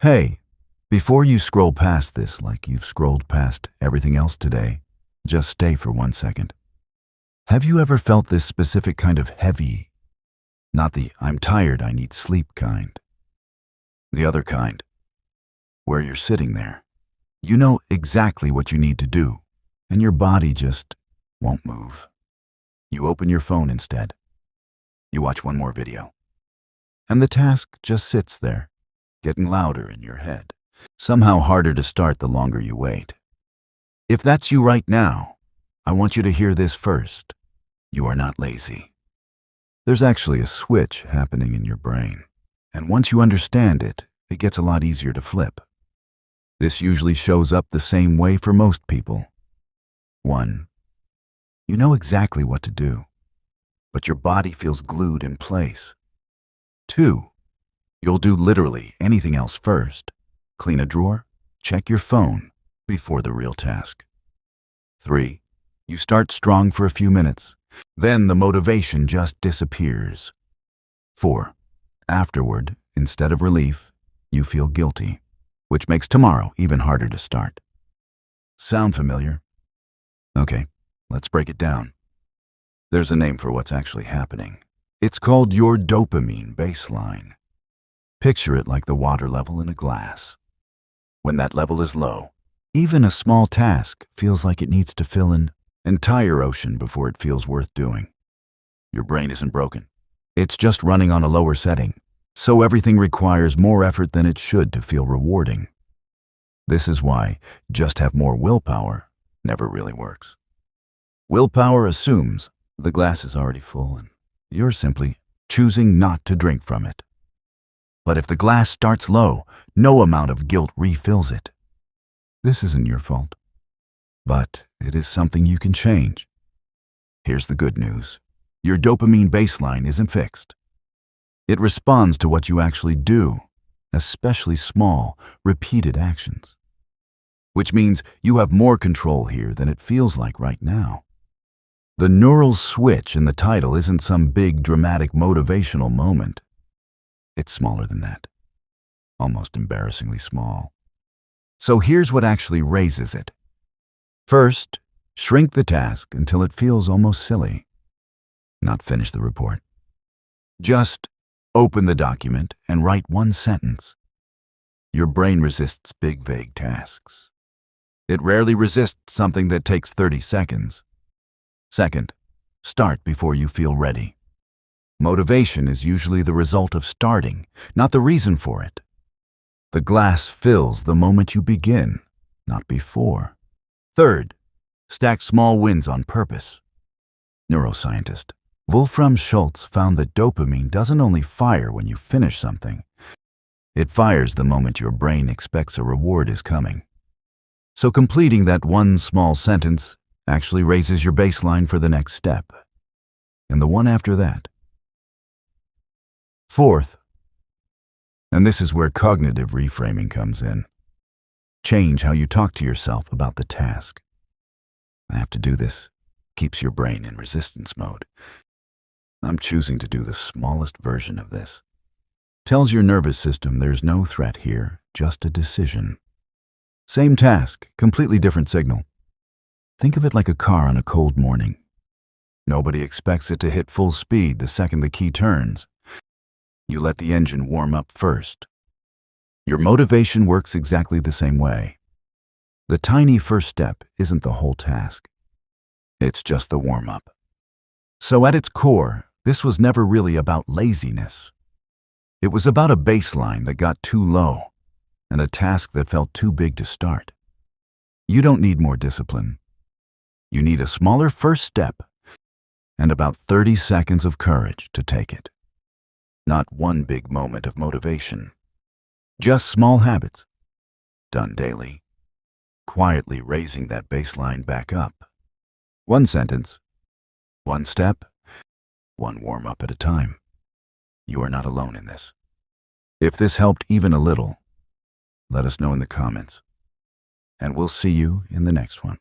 Hey, before you scroll past this like you've scrolled past everything else today, just stay for 1 second. Have you ever felt this specific kind of heavy? Not the "I'm tired, I need sleep" kind. The other kind, where you're sitting there. You know exactly what you need to do, and your body just won't move. You open your phone instead. You watch one more video. And the task just sits there, getting louder in your head, somehow harder to start the longer you wait. If that's you right now, I want you to hear this first. You are not lazy. There's actually a switch happening in your brain, and once you understand it, it gets a lot easier to flip. This usually shows up the same way for most people. 1. You know exactly what to do, but your body feels glued in place. 2. You'll do literally anything else first. Clean a drawer, check your phone before the real task. 3. You start strong for a few minutes, then the motivation just disappears. 4. Afterward, instead of relief, you feel guilty, which makes tomorrow even harder to start. Sound familiar? Okay, let's break it down. There's a name for what's actually happening. It's called your dopamine baseline. Picture it like the water level in a glass. When that level is low, even a small task feels like it needs to fill an entire ocean before it feels worth doing. Your brain isn't broken. It's just running on a lower setting, so everything requires more effort than it should to feel rewarding. This is why just have more willpower never really works. Willpower assumes the glass is already full and you're simply choosing not to drink from it. But if the glass starts low, no amount of guilt refills it. This isn't your fault, but it is something you can change. Here's the good news. Your dopamine baseline isn't fixed. It responds to what you actually do, especially small, repeated actions. Which means you have more control here than it feels like right now. The neural switch in the title isn't some big, dramatic, motivational moment. It's smaller than that. Almost embarrassingly small. So here's what actually raises it. First, shrink the task until it feels almost silly. Not finish the report. Just open the document and write one sentence. Your brain resists big, vague tasks. It rarely resists something that takes 30 seconds. Second, start before you feel ready. Motivation is usually the result of starting, not the reason for it. The glass fills the moment you begin, not before. Third, stack small wins on purpose. Neuroscientist Wolfram Schultz found that dopamine doesn't only fire when you finish something. It fires the moment your brain expects a reward is coming. So completing that one small sentence actually raises your baseline for the next step, and the one after that. Fourth, and this is where cognitive reframing comes in. Change how you talk to yourself about the task. I have to do this keeps your brain in resistance mode. I'm choosing to do the smallest version of this. Tells your nervous system there's no threat here, just a decision. Same task, completely different signal. Think of it like a car on a cold morning. Nobody expects it to hit full speed the second the key turns. You let the engine warm up first. Your motivation works exactly the same way. The tiny first step isn't the whole task. It's just the warm-up. So at its core, this was never really about laziness. It was about a baseline that got too low and a task that felt too big to start. You don't need more discipline. You need a smaller first step and about 30 seconds of courage to take it. Not one big moment of motivation. Just small habits, done daily, quietly raising that baseline back up. One sentence, one step, one warm-up at a time. You are not alone in this. If this helped even a little, let us know in the comments, and we'll see you in the next one.